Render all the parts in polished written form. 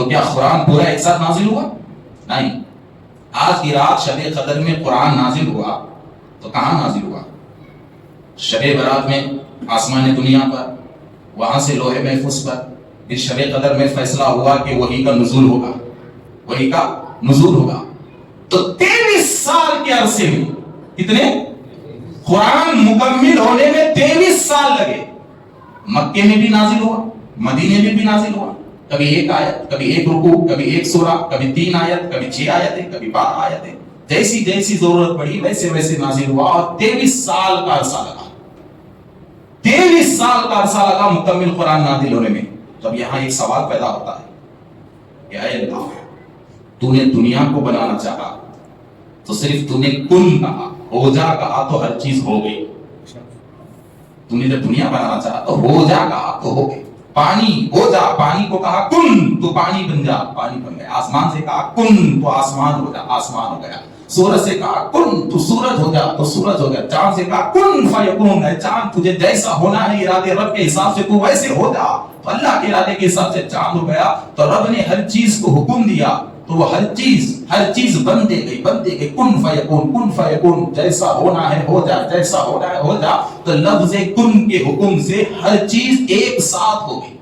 تو کیا قرآن پورا ایک ساتھ نازل ہوا؟ نہیں. آج کی رات شب قدر میں قرآن نازل ہوا تو کہاں نازل ہوا؟ شب برات میں آسمان دنیا پر، وہاں سے لوح محفوظ پر. پھر شب قدر میں فیصلہ ہوا کہ وہی کا نزول ہوگا، وہی کا نزول ہوگا. تو 23 سال کے عرصے میں کتنے؟ قرآن مکمل ہونے میں 23 سال لگے. مکے میں بھی نازل ہوا، مدینے میں بھی نازل ہوا. کبھی ایک آیت، کبھی ایک رکوع، کبھی ایک سورہ، کبھی 3 آیت، کبھی 6 آیتیں، کبھی 12 آیتیں. جیسی جیسی ضرورت پڑی ویسے ویسے نازل ہوا. اور 23 سال کا عرصہ لگا، 23 سال کا عرصہ لگا مکمل قرآن نازل ہونے میں. تب یہاں ایک سوال پیدا ہوتا ہے کہ اے اللہ، تو نے دنیا کو بنانا چاہا تو صرف تو نے کن کہا، ہو جا کہا تو ہر چیز ہو گئی. تو نے جب دنیا بنانا چاہا تو ہو جا کہا تو ہو گئی. پانی ہو جا، پانی کو کہا کن تو پانی بن جا، پانی بن گیا. آسمان سے کہا کن تو آسمان ہو جا، آسمان ہو گیا. سورج سے کہا کن تو سورج ہو جا تو سورج ہو گیا. چاند سے کہا کن فیکون ہے، چاند تجھے جیسا ہونا ہے ارادے رب کے حساب سے تو ویسے ہو جا. تو اللہ کے ارادے کے حساب سے چاند ہو گیا. تو رب نے ہر چیز کو حکم دیا تو وہ ہر چیز بنتے گئی. کن فیکون، جیسا ہونا ہے ہو جا، جیسا ہونا ہے ہو جا. تو لفظ کن کے حکم سے ہر چیز ایک ساتھ ہو گئی.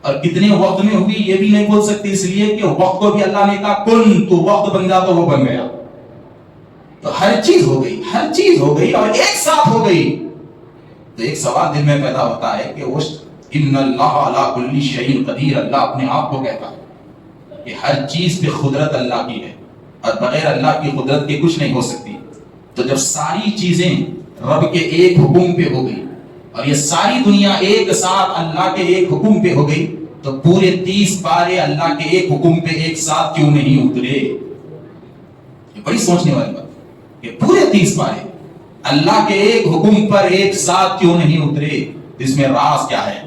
اور کتنے وقت میں ہوئی یہ بھی نہیں بول سکتے، اس لیے کہ وقت کو بھی اللہ نے کہا کن تو وقت بن جا تو وہ بن گیا. تو ہر چیز ہو گئی، ہر چیز ہو گئی اور ایک ساتھ ہو گئی. تو ایک سوال دل میں پیدا ہوتا ہے کہ ان اللہ علی کل شیء قدیر، اللہ اپنے آپ کو کہتا ہے کہ ہر چیز پہ قدرت اللہ کی ہے اور بغیر اللہ کی قدرت کے کچھ نہیں ہو سکتی. تو جب ساری چیزیں رب کے ایک حکم پہ ہو گئی اور یہ ساری دنیا ایک ساتھ اللہ کے ایک حکم پہ ہو گئی، تو پورے 30 پارے اللہ کے ایک حکم پہ ایک ساتھ کیوں نہیں اترے؟ یہ بڑی سوچنے والی بات کہ پورے 30 پارے اللہ کے ایک حکم پر ایک ساتھ کیوں نہیں اترے؟ اس میں راز کیا ہے؟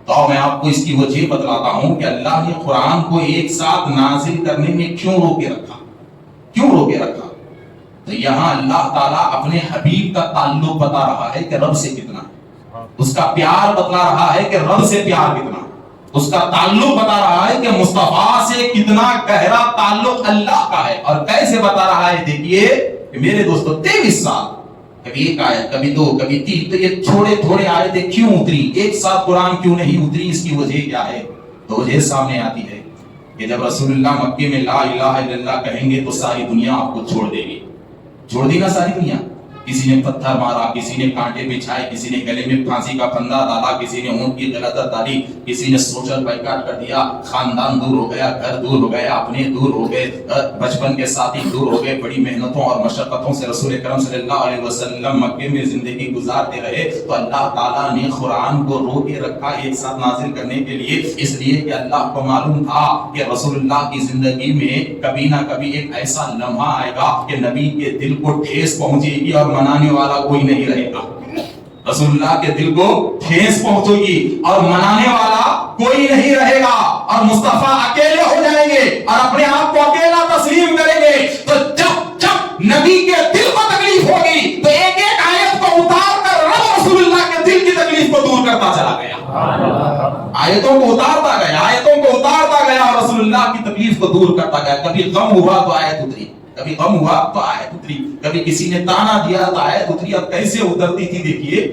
تو میں آپ کو اس کی وجہ بتلاتا ہوں کہ اللہ نے قرآن کو ایک ساتھ نازل کرنے میں کیوں روکے رکھا، کیوں روکے رکھا. تو یہاں اللہ تعالیٰ اپنے حبیب کا تعلق بتا رہا ہے کہ رب سے کتنا ہے، اس کا پیار بتلا رہا ہے کہ رب سے پیار کتنا، اس کا تعلق بتا رہا ہے کہ مصطفیٰ سے کتنا گہرا تعلق اللہ کا ہے. اور کیسے بتا رہا ہے؟ دیکھیے کہ میرے دوستو 23 سال، کبھی ایک آیت، کبھی 2، کبھی 3. تو یہ تھوڑے آیتیں کیوں اتری، ایک ساتھ قرآن کیوں نہیں اتری؟ اس کی وجہ کیا ہے؟ تو وجہ سامنے آتی ہے کہ جب رسول اللہ مکے میں لا الہ الا اللہ کہیں گے تو ساری دنیا آپ کو چھوڑ دے گی. چھوڑ دی نا ساری دنیا. کسی نے پتھر مارا، کسی نے کانٹے بچھائے، کسی نے گلے میں پھانسی کا پھندا ڈالا، کسی نے اونٹ کی غلطت ڈالی، کسی نے سوشل بائیکاٹ کر دیا. خاندان دور ہو گیا، گھر دور ہو گیا، اپنے دور ہو گئے، بچپن کے ساتھی دور ہو گئے. بڑی محنتوں اور مشقتوں سے رسول اکرم صلی اللہ علیہ وسلم مکے میں زندگی گزارتے رہے. تو اللہ تعالیٰ نے قرآن کو روکے رکھا ایک ساتھ نازل کرنے کے لیے، اس لیے کہ اللہ کو معلوم تھا کہ رسول اللہ کی زندگی میں کبھی نہ کبھی ایک ایسا لمحہ آئے گا کہ نبی کے دل کو ٹھیس پہنچے گی اور منانے والا کوئی نہیں رہے گا. رسول اللہ کے دل کو ٹھیس پہنچے گی اور منانے والا کوئی نہیں رہے گا، اور مصطفیٰ اکیلے ہو جائیں گے اور اپنے آپ کو اکیلا تسلیم کریں گے. تو جب نبی کے دل کو تکلیف ہوگی تو ایک ایک آیت کو اتار کر رب رسول اللہ کے دل کی تکلیف کو دور کرتا چلا گیا. آیتوں کو اتارتا گیا، آیتوں کو اتارتا گیا اور رسول اللہ کی تکلیف کو دور کرتا گیا. کبھی غم ہوا تو آیت اتری، کبھی غم ہوا تو آیت اتری، کبھی کسی نے تانا دیا تو آیت اتری. اور کیسے اترتی تھی دیکھیے،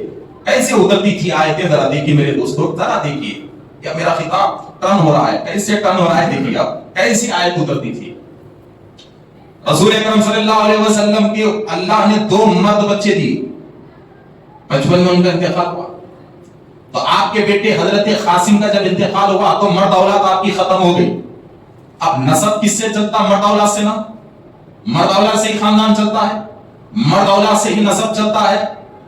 کیسے اترتی تھی آیتیں. ذرا دیکھیے میرے دوستو، ذرا دیکھیے. یا میرا خطاب ٹرن ہو رہا ہے، کیسے ٹرن ہو رہا ہے دیکھیے اب کیسی آیت اترتی تھی. رسول اکرم صلی اللہ علیہ وسلم کے اللہ نے 2 مرد بچے دی، بچپن میں ان کا انتقال ہوا. تو آپ کے بیٹے حضرت قاسم کا جب انتقال ہوا تو مرد اولاد آپ کی ختم ہو گئی. اب نسب کس سے چلتا؟ مرد اولاد سے نا، مرد اولاد سے ہی خاندان چلتا ہے، مرد اولاد سے ہی نسب چلتا ہے.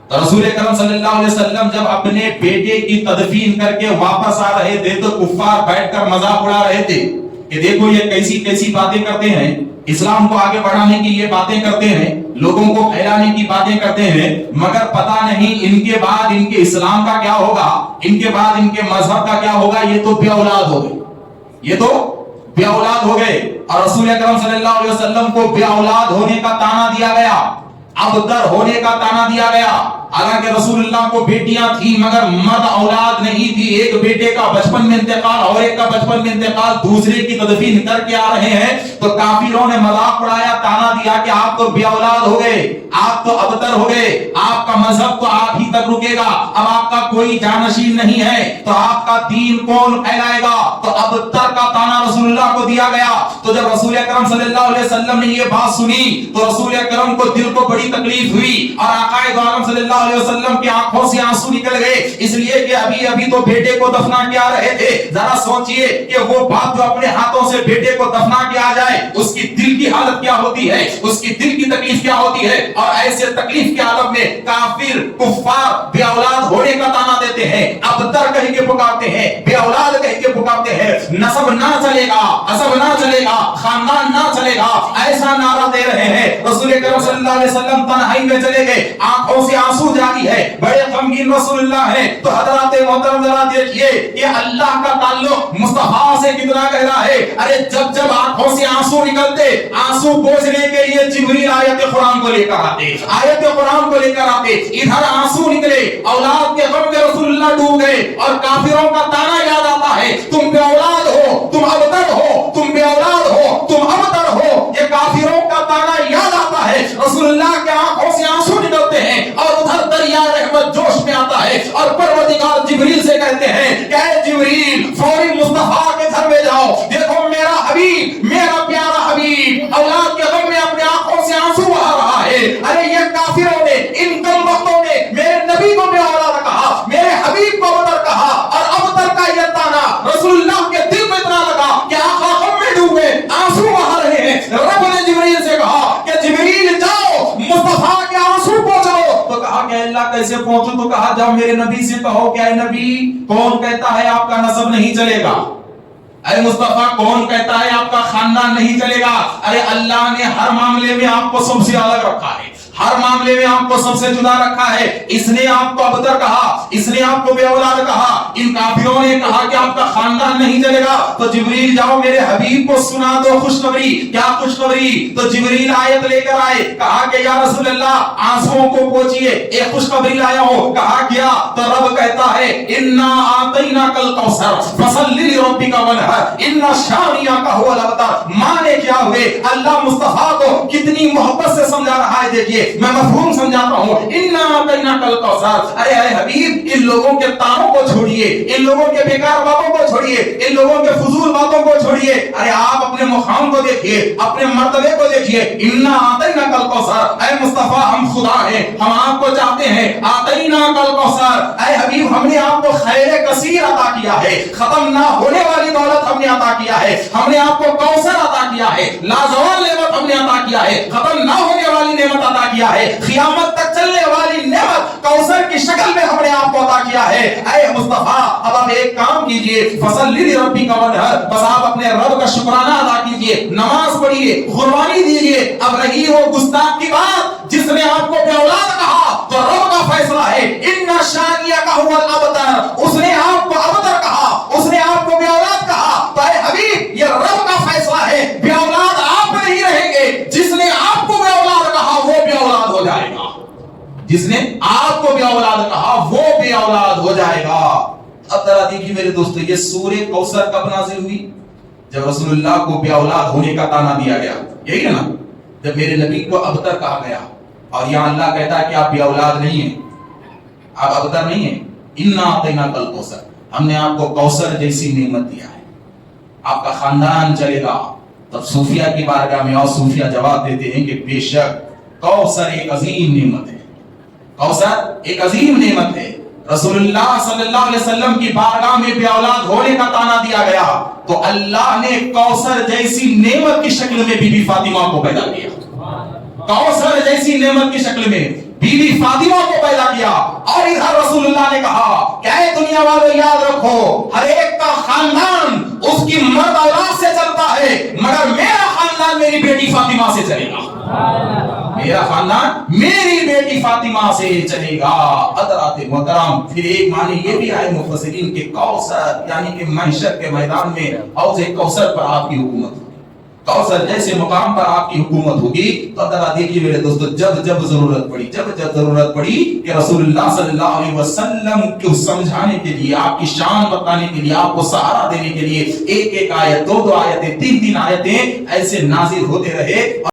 تو رسول اکرم صلی اللہ علیہ وسلم جب اپنے بیٹے کی تدفین کر کے واپس آ رہے تھے تو کفار بیٹھ کر مذاق اڑا رہے تھے کہ دیکھو یہ کیسی باتیں کرتے ہیں، اسلام کو آگے بڑھانے کی یہ باتیں کرتے ہیں، لوگوں کو پھیلانے کی باتیں کرتے ہیں، مگر پتہ نہیں ان کے بعد ان کے اسلام کا کیا ہوگا، ان کے بعد ان کے مذہب کا کیا ہوگا. یہ تو بے اولاد ہو گئے، یہ تو بے اولاد ہو گئے. اور رسول اکرم صلی اللہ علیہ وسلم کو بے اولاد ہونے کا تانا دیا گیا، ابتر ہونے کا تانا دیا گیا. حالانکہ رسول اللہ کو بیٹیاں تھیں مگر مرد اولاد نہیں تھی. ایک بیٹے کا بچپن میں انتقال اور ایک کا بچپن میں انتقال, دوسرے کی تدفین کر کے آ رہے ہیں تو کافروں نے مذاق اڑایا, تانا دیا کہ آپ تو بے اولاد ہو گئے, آپ تو ابتر ہو گئے, آپ کا مذہب تو آپ ہی تک رکے گا, اب آپ کا کوئی جانشین نہیں ہے تو آپ کا دین کون پھیلائے گا. تو ابتر کا تانا رسول اللہ کو دیا گیا. تو جب رسول اکرم صلی اللہ علیہ وسلم نے یہ بات سنی تو رسول اکرم کو دل کو بڑی تکلیف ہوئی اور آقا دو عالم صلی اللہ علیہ وسلم کی آنکھوں سے آنسو نکل گئے, اس لیے کہ ابھی تو بیٹے کو دفنا کے آ رہے تھے. ذرا سوچئے کہ وہ باپ جو اپنے ہاتھوں سے بیٹے کو دفنا کے آ جائے اس کی دل کی حالت کیا ہوتی ہے, اس کی دل کی تکلیف کیا ہوتی ہے. اور ایسے تکلیف کے عالم میں کافر کفار بے اولاد ہونے کا تانا دیتے ہیں, ابتر کہہ کے پکارتے ہیں, بے اولاد کہہ کے پکارتے ہیں, نسب نہ چلے گا, حسب نہ چلے گا, خاندان نہ چلے گا, ایسا نعرہ دے رہے ہیں. رسول اکرم صلی اللہ علیہ وسلم تنہائی میں چلے گئے, آنکھوں سے آنسو جاری ہے, بڑے غمگین رسول اللہ ہیں. تو حضرات محترم ذرا دیکھیے کہ اللہ کا تعلق مصطفیٰ سے کتنا گہرا ہے. ارے جب آنکھوں سے آنسو نکلتے, آنسو پوچھنے کے لیے جبریل آیت قرآن کو لے کر آتے, آیت قرآن کو لے کر آتے. ادھر آنسو نکلے, اولاد کے غم میں رسول اللہ ڈوب گئے اور کافروں کا تانا یاد آتا ہے, تم بے اولاد ہو, تم ابتر ہو, تم بے اولاد ہو, تم ابتر ہو. یہ کافروں کا تانا یاد آتا ہے, رسول اللہ کے آنکھوں سے آنسو نکلتے ہیں اور ادھر دریا رحمت جوش میں آتا ہے اور پروردگار جبریل سے کہتے ہیں کہ اے جبریل فوری مصطفیٰ کے گھر میں جاؤ, دیکھو میرا حبیب, میرا پیارا حبیب اولاد کے غم میں اپنے آنکھوں سے آنسو بہا رہا ہے. ارے یہ کافروں نے, ان کم وقتوں نے میرے نبی کو بے اولاد کہا, میرے حبیب کو ابتر کہا, اور ابتر کا یہ تانا رسول اللہ کے دل میں اتنا لگا کہ آقا غم میں ڈوبے, آنسو بہا رہے ہیں. رب نے جبریل سے کہا کہ جبریل جاؤ مصطفیٰ کے آنسو پہنچاؤ. تو کہا کہ اللہ کیسے پہنچوں؟ تو کہا جاؤ میرے نبی سے کہو کہ اے نبی کون کہتا ہے آپ کا نسب نہیں چلے گا, اے مصطفیٰ کون کہتا ہے آپ کا خاندان نہیں چلے گا. ارے اللہ نے ہر معاملے میں آپ کو سب سے الگ رکھا ہے, ہر معاملے میں آپ کو سب سے جدا رکھا ہے. اس نے آپ کو ابتر کہا, اس نے آپ کو بے اولاد کہا, ان کافروں نے کہا کہ آپ کا خاندان نہیں چلے گا. تو جبریل جاؤ میرے حبیب کو سنا دو خوشخبری. کیا خوشخبری؟ تو جبریل آیت لے کر آئے, کہا کہ یا رسول اللہ آنسوؤں کو پوچھئے, ایک خوشخبری لایا ہوں. کہا کیا؟ تو رب کہتا ہے انا اعطیناک الکوثر فصل لربک وانحر ان شانئک هو الابتر. مانے کیا ہوئے؟ اللہ مصطفیٰ کو کتنی محبت سے سمجھا رہا ہے. دیکھیے میں مفہوم سمجھاتا ہوں, انا اعطیناک الکوثر. ارے اے حبیب ان لوگوں کے تانوں کو چھوڑیے, ان لوگوں کے بیکار باتوں کو چھوڑیے, ان لوگوں کے فضول باتوں کو چھوڑیے. ارے آپ اپنے مقام کو دیکھیے, اپنے مرتبے کو دیکھیے. انا اعطیناک الکوثر, اے مصطفیٰ ہم خدا ہیں, ہم آپ کو چاہتے ہیں. اعطیناک الکوثر, اے حبیب ہم نے آپ کو خیر کثیر عطا کیا ہے, ختم نہ ہونے والی دولت ہم نے عطا کیا ہے. ہم نے آپ کو کوثر عطا کیا ہے, لازوال نعمت ہم نے عطا کیا ہے, ختم نہ ہونے والی نعمت عطا کیا ہے, قیامت تک چلنے والی نعمت کوثر کی شکل میں ہم نے آپ کو عطا کیا ہے. اے مصطفیٰ اب آپ ایک کام کیجئے, فصل لربک وانحر, بس آپ اپنے رب کا شکرانہ ادا کیجئے, نماز پڑھیے, قربانی دیجئے. اب رہی وہ گستاخ کی بات, جس نے آپ کو بے اولاد کہا تو رب کا فیصلہ ہے ان شانئک هو الابتر. اس نے آپ کو ابتر کہا, اس نے آپ کو بے اولاد کہا, تو اے حبیب یہ رب کا فیصلہ ہے, بے اولاد آپ نہیں رہیں گے. جس نے آپ کو بے اولاد کہا وہ بے اولاد ہو جائے گا, جس نے آپ کو بے اولاد کہا وہ بے اولاد ہو جائے گا. اب ذرا دیکھیے میرے دوستو, یہ سورہ کوثر کب نازل ہوئی؟ جب رسول اللہ کو بے اولاد ہونے کا تانا دیا گیا, یہی ہے نا, جب میرے نبی کو ابتر کہا گیا. اور یہاں اللہ کہتا ہے کہ آپ بے اولاد نہیں ہیں, آپ ابتر نہیں ہیں. انا اعطیناک الکوثر, ہم نے آپ کو کوثر جیسی نعمت دیا ہے, آپ کا خاندان چلے گا. تب صوفیہ کی بارگاہ میں اور صوفیہ جواب دیتے ہیں کہ بے شک کوثر ایک عظیم نعمت ہے, کوثر ایک عظیم نعمت ہے. رسول اللہ صلی اللہ علیہ وسلم کی بارگاہ میں بے اولاد ہونے کا تانا دیا گیا تو اللہ نے کوثر جیسی نعمت کی شکل میں بی بی فاطمہ کو پیدا کیا. کوثر جیسی نعمت کی شکل میں بی بی فاطمہ کو پیدا کیا. اور ادھر رسول اللہ نے کہا کہ اے دنیا والوں یاد رکھو, ہر ایک کا خاندان اس کی مرد اولاد سے چلتا ہے, مگر میرا خاندان میری بیٹی فاطمہ سے چلے گا. میرا خاندان میری بیٹی فاطمہ سے چلے گا. حضرات محترم, پھر ایک معنی یہ بھی آئے مفسرین کے کوثر یعنی کہ محشر کے میدان میں حوض کوثر پر آپ کی حکومت ہوگی. کوثر جیسے مقام پر آپ کی حکومت ہوگی تو ذرا دیکھیے میرے دوستو، جب جب ضرورت پڑی کہ رسول اللہ صلی اللہ علیہ وسلم کو سمجھانے کے لیے، آپ کی شان بتانے کے لیے، آپ کو سہارا دینے کے لیے ایک ایک آیت، دو دو آیتیں، تین تین آیتیں ایسے نازل ہوتے رہے.